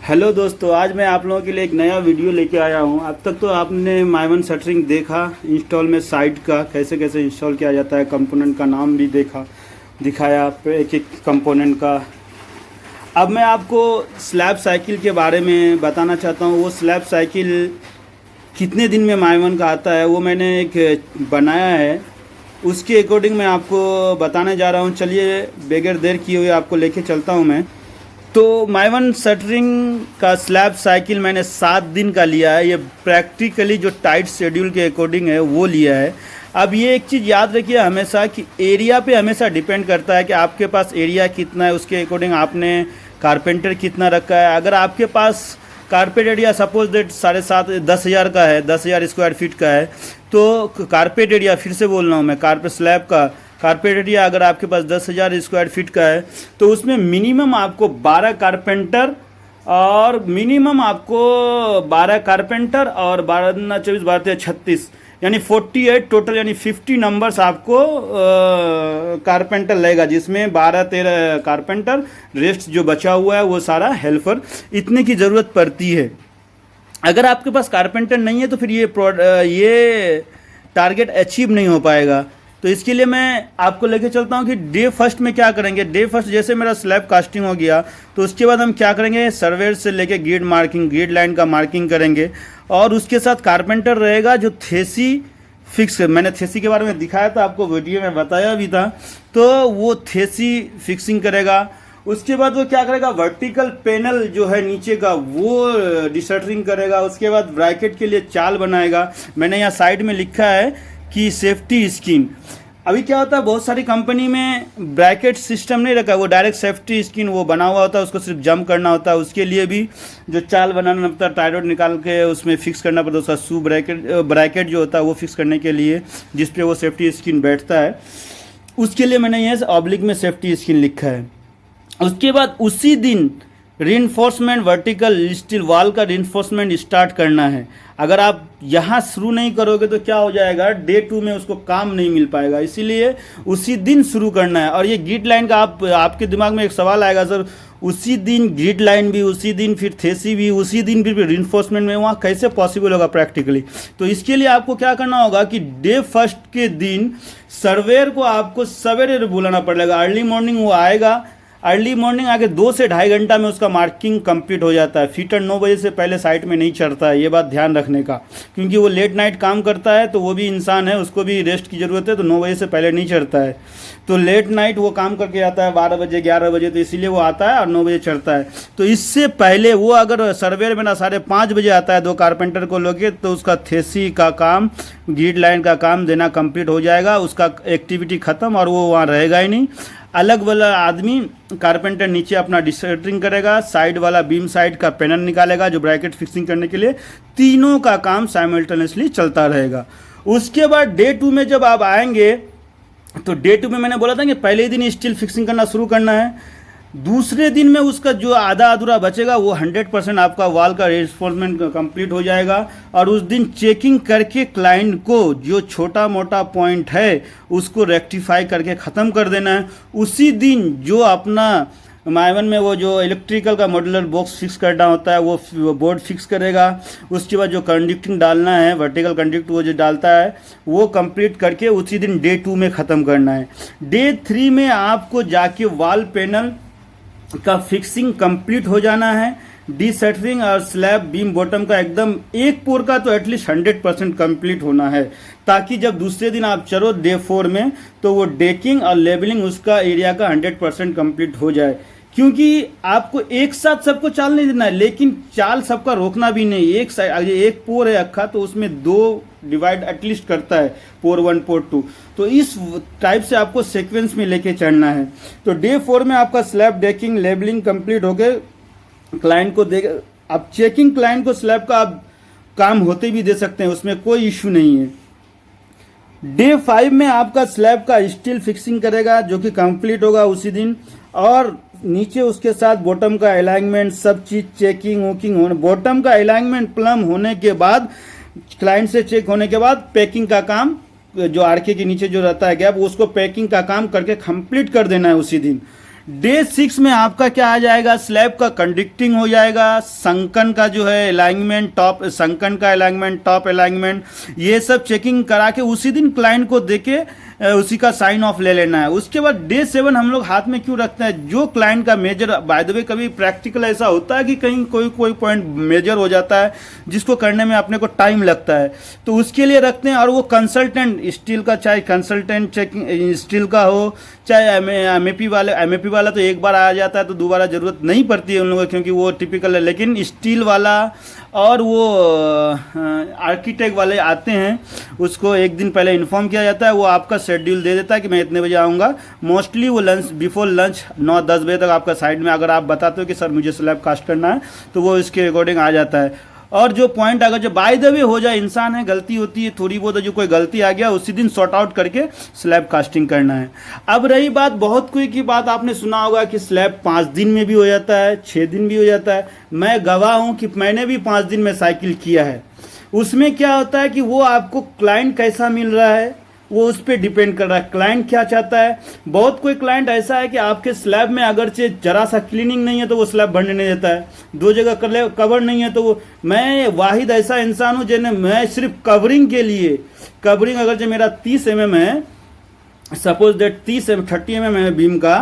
Hello दोस्तों, आज मैं आप लोगों के लिए एक नया वीडियो लेके आया हूं। अब तक तो आपने माइवन शटरिंग देखा, इंस्टॉल में साइट का कैसे कैसे इंस्टॉल किया जाता है, कंपोनेंट का नाम भी देखा, दिखाया एक एक कंपोनेंट का। अब मैं आपको स्लैब साइकिल के बारे में बताना चाहता हूं। वो स्लैब साइकिल कितने दिन में माइवन का आता है वो मैंने एक बनाया है, उसके अकॉर्डिंग मैं आपको बताने जा रहा हूँ। चलिए बगैर देर किए हुए आपको लेके चलता हूँ मैं। तो माइवन शटरिंग का स्लैब साइकिल मैंने 7 दिन का लिया है। ये प्रैक्टिकली जो टाइट शेड्यूल के अकॉर्डिंग है वो लिया है। अब ये एक चीज़ याद रखिए हमेशा कि एरिया पे हमेशा डिपेंड करता है कि आपके पास एरिया कितना है, उसके अकॉर्डिंग आपने कारपेंटर कितना रखा है। अगर आपके पास कारपेट एरिया सपोज दैट 7,500-10,000 का है, 10,000 स्क्वायर फीट का है, तो कारपेट एरिया, फिर से बोल रहा हूँ मैं, कारपेट स्लैब का कारपेट एरिया अगर आपके पास 10,000 स्क्वायर फीट का है तो उसमें मिनिमम आपको 12 कारपेंटर और 36 यानी 48 टोटल, यानी 50 नंबर्स आपको कारपेंटर लगेगा, जिसमें 12-13 कारपेंटर, रेस्ट जो बचा हुआ है वो सारा हेल्पर, इतने की ज़रूरत पड़ती है। अगर आपके पास कारपेंटर नहीं है तो फिर ये टारगेट अचीव नहीं हो पाएगा। तो इसके लिए मैं आपको लेके चलता हूँ कि डे फर्स्ट में क्या करेंगे। डे फर्स्ट जैसे मेरा स्लैब कास्टिंग हो गया तो उसके बाद हम क्या करेंगे, सर्वेयर से लेके ग्रिड लाइन का मार्किंग करेंगे, और उसके साथ कारपेंटर रहेगा जो थेसी फिक्स, मैंने थेसी के बारे में दिखाया था आपको, वीडियो में बताया भी था। तो वो थेसी फिक्सिंग करेगा। उसके बाद वो क्या करेगा, वर्टिकल पैनल जो है नीचे का वो डिशटरिंग करेगा। उसके बाद ब्रैकेट के लिए चाल बनाएगा। मैंने यहाँ साइड में लिखा है कि सेफ्टी स्किन। अभी क्या होता है, बहुत सारी कंपनी में ब्रैकेट सिस्टम नहीं रखा है, वो डायरेक्ट सेफ्टी स्किन वो बना हुआ होता है, उसको सिर्फ जंप करना होता है। उसके लिए भी जो चाल बनाना पड़ता है, टाई रॉड निकाल के उसमें फिक्स करना पड़ता है, उसका शू ब्रैकेट जो होता है वो फिक्स करने के लिए, जिस पे वो सेफ्टी स्किन बैठता है, उसके लिए मैंने ये ऑब्लिक में सेफ्टी स्किन लिखा है। उसके बाद उसी दिन रीइंफोर्समेंट, वर्टिकल स्टील वॉल का रीइंफोर्समेंट स्टार्ट करना है। अगर आप यहाँ शुरू नहीं करोगे तो क्या हो जाएगा, डे 2 में उसको काम नहीं मिल पाएगा, इसीलिए उसी दिन शुरू करना है। और ये ग्रिड लाइन का आपके दिमाग में एक सवाल आएगा, सर उसी दिन ग्रिड लाइन भी, उसी दिन फिर थेसी भी, उसी दिन फिर रीइंफोर्समेंट में, वहाँ कैसे पॉसिबल होगा प्रैक्टिकली। तो इसके लिए आपको क्या करना होगा कि डे फर्स्ट के दिन सर्वेयर को आपको सवेरे बुलाना पड़ेगा। अर्ली मॉर्निंग वो आएगा, अर्ली मॉर्निंग आके 2 से ढाई घंटा में उसका मार्किंग कंप्लीट हो जाता है। फिटर 9 बजे से पहले साइट में नहीं चढ़ता है, ये बात ध्यान रखने का, क्योंकि वो लेट नाइट काम करता है, तो वो भी इंसान है, उसको भी रेस्ट की ज़रूरत है, तो 9 बजे से पहले नहीं चढ़ता है। तो लेट नाइट वो काम करके आता है 12 बजे 11 बजे, तो इसीलिए वो आता है और 9 बजे चढ़ता है। तो इससे पहले वो अगर सर्वेयर में ना 5:30 बजे आता है 2 कारपेंटर को लोगे, तो उसका थेसी का काम, ग्रिड लाइन का काम देना कंप्लीट हो जाएगा, उसका एक्टिविटी ख़त्म, और वो वहाँ रहेगा ही नहीं। अलग वाला आदमी कारपेंटर नीचे अपना डिशटरिंग करेगा, साइड वाला बीम साइड का पैनल निकालेगा जो ब्रैकेट फिक्सिंग करने के लिए, तीनों का काम साइमल्टेनियसली चलता रहेगा। उसके बाद डे 2 में जब आप आएंगे तो डे 2 में मैंने बोला था कि पहले ही दिन स्टील फिक्सिंग करना शुरू करना है। दूसरे दिन में उसका जो आधा अधूरा बचेगा वो 100% आपका वॉल का रेफोर्समेंट कंप्लीट हो जाएगा। और उस दिन चेकिंग करके क्लाइंट को जो छोटा मोटा पॉइंट है उसको रेक्टिफाई करके ख़त्म कर देना है। उसी दिन जो अपना माइवन में वो जो इलेक्ट्रिकल का मॉड्यूलर बॉक्स फिक्स करना होता है वो बोर्ड फिक्स करेगा। उसके बाद जो कंडक्टिंग डालना है, वर्टिकल कंडक्ट वो जो डालता है वो कंप्लीट करके उसी दिन डे 2 में ख़त्म करना है। डे 3 में आपको जाके वॉल पैनल का फिक्सिंग कंप्लीट हो जाना है। डिशटरिंग और स्लैब बीम बॉटम का एकदम एक पोर का तो एटलीस्ट 100% कंप्लीट होना है, ताकि जब दूसरे दिन आप चलो डे 4 में तो वो डेकिंग और लेबलिंग उसका एरिया का 100% कंप्लीट हो जाए। क्योंकि आपको एक साथ सबको चाल नहीं देना है, लेकिन चाल सबका रोकना भी नहीं। एक साइड एक पोर है अक्खा, तो उसमें 2 डिवाइड एटलीस्ट करता है, पोर 1 पोर 2। तो इस टाइप से आपको सीक्वेंस में लेके चलना है। तो डे 4 में आपका स्लैब डेकिंग लेबलिंग कंप्लीट हो गए, क्लाइंट को दे, आप चेकिंग क्लाइंट को स्लैब का आप काम होते भी दे सकते हैं, उसमें कोई इश्यू नहीं है। डे 5 में आपका स्लैब का स्टील फिक्सिंग करेगा जो कि कंप्लीट होगा उसी दिन, और नीचे उसके साथ बॉटम का अलाइनमेंट सब चीज़ चेकिंग वोकिंग होने, बॉटम का अलाइनमेंट प्लम होने के बाद, क्लाइंट से चेक होने के बाद पैकिंग का काम, जो आरके के नीचे जो रहता है गैप, उसको पैकिंग का काम करके कंप्लीट कर देना है उसी दिन। डे 6 में आपका क्या आ जाएगा, स्लैब का कंडक्टिंग हो जाएगा, संकन का जो है अलाइनमेंट, टॉप संकन का अलाइनमेंट, टॉप अलाइनमेंट, ये सब चेकिंग करा के उसी दिन क्लाइंट को देके उसी का साइन ऑफ ले लेना है। उसके बाद डे 7 हम लोग हाथ में क्यों रखते हैं, जो क्लाइंट का मेजर, बाय द वे कभी प्रैक्टिकल ऐसा होता है कि कहीं कोई पॉइंट मेजर हो जाता है जिसको करने में अपने को टाइम लगता है, तो उसके लिए रखते हैं। और वो कंसल्टेंट स्टील का, चाहे कंसल्टेंट चेकिंग स्टील का हो, चाहे एमएपी वाला तो एक बार आ जाता है तो दोबारा ज़रूरत नहीं पड़ती है उन लोगों को, क्योंकि वो टिपिकल है। लेकिन स्टील वाला और वो आर्किटेक्ट वाले आते हैं, उसको एक दिन पहले इन्फॉर्म किया जाता है, वो आपका शेड्यूल दे देता है कि मैं इतने बजे आऊँगा। मोस्टली वो लंच, बिफोर लंच 9-10 बजे तक आपका साइड में, अगर आप बताते हो कि सर मुझे स्लैब कास्ट करना है, तो वो इसके अकॉर्डिंग आ जाता है। और जो पॉइंट अगर जो बाय द वे हो जाए, इंसान है, गलती होती है थोड़ी बहुत, जो कोई गलती आ गया उसी दिन सॉर्ट आउट करके स्लैब कास्टिंग करना है। अब रही बात, बहुत कोई की बात आपने सुना होगा कि स्लैब 5 दिन में भी हो जाता है, 6 दिन भी हो जाता है। मैं गवाह हूँ कि मैंने भी 5 दिन में साइकिल किया है। उसमें क्या होता है कि वो आपको क्लाइंट कैसा मिल रहा है वो उस पर डिपेंड कर रहा है, क्लाइंट क्या चाहता है। बहुत कोई क्लाइंट ऐसा है कि आपके स्लैब में अगर से जरा सा क्लीनिंग नहीं है तो वो स्लैब भरने नहीं देता है, 2 जगह कवर नहीं है तो वो, मैं वाहिद ऐसा इंसान हूँ जिन्हें मैं सिर्फ कवरिंग के लिए, कवरिंग अगर जो मेरा 30 mm है, सपोज दैट 30 mm है बीम का,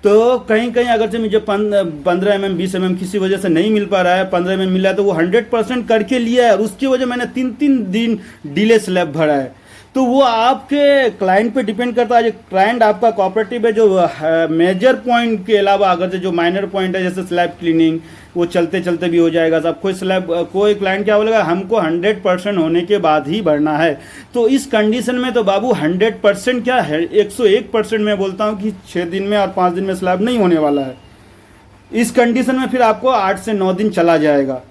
तो कहीं अगर से मुझे 15 mm 20 mm किसी वजह से नहीं मिल पा रहा है, 15 mm मिला है, तो वो 100% करके लिया है और उसकी वजह मैंने 3-3 दिन डिले स्लैब भरा है। तो वो आपके क्लाइंट पे डिपेंड करता है। जो क्लाइंट आपका कोऑपरेटिव है, जो मेजर पॉइंट के अलावा अगर से जो माइनर पॉइंट है, जैसे स्लैब क्लीनिंग, वो चलते चलते भी हो जाएगा सब। कोई क्लाइंट क्या बोलेगा, हमको 100% होने के बाद ही भरना है। तो इस कंडीशन में तो बाबू 100% क्या है, 101% मैं बोलता हूँ कि 6 दिन में और 5 दिन में स्लैब नहीं होने वाला है। इस कंडीशन में फिर आपको 8 से 9 दिन चला जाएगा।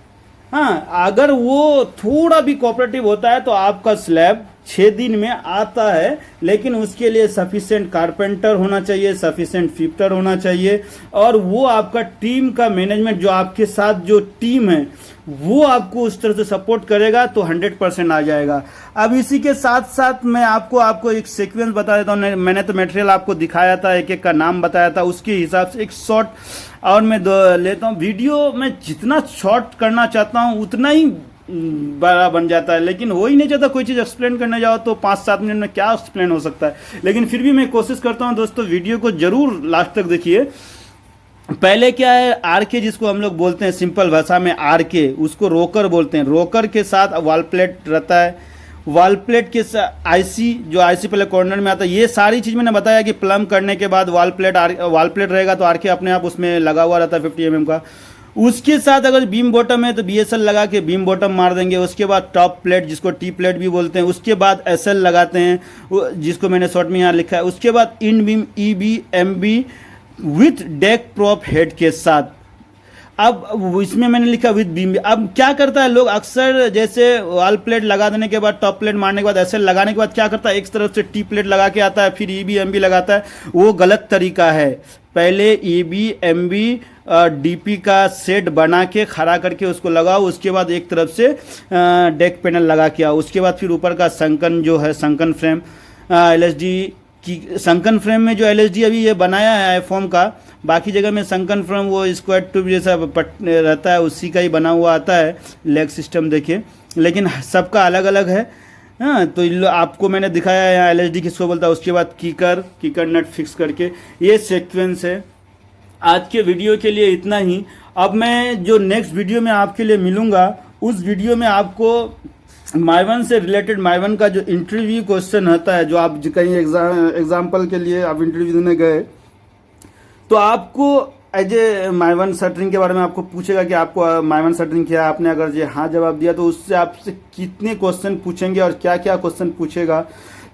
हाँ, अगर वो थोड़ा भी कोऑपरेटिव होता है तो आपका स्लैब 6 दिन में आता है, लेकिन उसके लिए सफिशिएंट कारपेंटर होना चाहिए, सफिशिएंट फिटर होना चाहिए, और वो आपका टीम का मैनेजमेंट, जो आपके साथ जो टीम है वो आपको उस तरह से सपोर्ट करेगा तो 100% आ जाएगा। अब इसी के साथ साथ मैं आपको एक सीक्वेंस बता देता हूँ। मैंने तो मटेरियल आपको दिखाया था, एक एक का नाम बताया था, उसके हिसाब से एक शॉर्ट और मैं लेता हूँ। वीडियो में जितना शॉर्ट करना चाहता हूँ उतना ही बड़ा बन जाता है, लेकिन हो ही नहीं चाहता। कोई चीज़ एक्सप्लेन करने जाओ तो 5-7 मिनट में क्या एक्सप्लेन हो सकता है, लेकिन फिर भी मैं कोशिश करता हूँ। दोस्तों वीडियो को जरूर लास्ट तक देखिए। पहले क्या है, आरके जिसको हम लोग बोलते हैं सिंपल भाषा में आरके, उसको रोकर बोलते हैं। रोकर के साथ वॉल प्लेट रहता है, वॉल प्लेट के साथ आईसी, जो आईसी पहले कॉर्नर में आता है। ये सारी चीज़ मैंने बताया कि प्लम करने के बाद वॉल प्लेट रहेगा तो आरके अपने आप उसमें लगा हुआ रहता है 50 mm का। उसके साथ अगर बीम बॉटम है तो बीएसएल लगा के बीम बॉटम मार देंगे। उसके बाद टॉप प्लेट, जिसको टी प्लेट भी बोलते हैं, उसके बाद एसएल लगाते हैं, जिसको मैंने शॉर्ट में यहाँ लिखा है। उसके बाद इन beam EB MB with deck prop head के साथ। अब इसमें मैंने लिखा विद बीम। अब क्या करता है लोग अक्सर, जैसे वॉल प्लेट लगा देने के बाद, टॉप प्लेट मारने के बाद, एसएल लगाने के बाद क्या करता है, एक तरफ से टी प्लेट लगा के आता है, फिर ईबी एमबी लगाता है। वो गलत तरीका है। पहले ईबी एमबी डीपी का सेट बना के खड़ा करके उसको लगाओ, उसके बाद एक तरफ से डेक पैनल लगा के आओ। उसके बाद फिर ऊपर का संकन जो है, संकन फ्रेम एलएसडी की, संकन फ्रेम में जो एलएसडी अभी ये बनाया है आईफॉर्म का, बाकी जगह में संकन फ्रेम वो स्क्वायर ट्यूब जैसा रहता है, उसी का ही बना हुआ आता है लेग सिस्टम देखिए, लेकिन सबका अलग अलग है। हाँ, तो आपको मैंने दिखाया है यहाँ एलएसडी किसको बोलता है। उसके बाद कीकर नट फिक्स करके, ये सीक्वेंस है। आज के वीडियो के लिए इतना ही। अब मैं जो नेक्स्ट वीडियो में आपके लिए मिलूँगा, उस वीडियो में आपको माइवन से रिलेटेड, माइवन का जो इंटरव्यू क्वेश्चन होता है, जो आप कहीं एग्जाम्पल के लिए आप इंटरव्यू देने गए तो आपको एज ए माइवन शटरिंग के बारे में आपको पूछेगा कि आपको माइवन शटरिंग क्या है। आपने अगर ये हाँ जवाब दिया तो उससे आपसे कितने क्वेश्चन पूछेंगे और क्या क्या क्वेश्चन पूछेगा।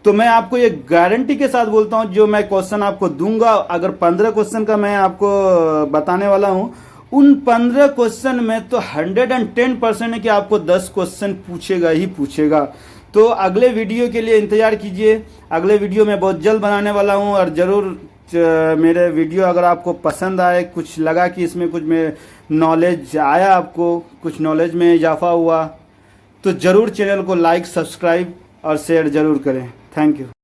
तो मैं आपको ये गारंटी के साथ बोलता हूँ, जो मैं क्वेश्चन आपको दूंगा, अगर 15 क्वेश्चन का मैं आपको बताने वाला हूँ, उन 15 क्वेश्चन में तो 110% है कि आपको 10 क्वेश्चन पूछेगा ही पूछेगा। तो अगले वीडियो के लिए इंतज़ार कीजिए। अगले वीडियो मैं बहुत जल्द बनाने वाला हूँ, और ज़रूर मेरे वीडियो अगर आपको पसंद आए, कुछ लगा कि इसमें कुछ में नॉलेज आया, आपको कुछ नॉलेज में इजाफा हुआ, तो ज़रूर चैनल को लाइक, सब्सक्राइब और शेयर ज़रूर करें। Thank you.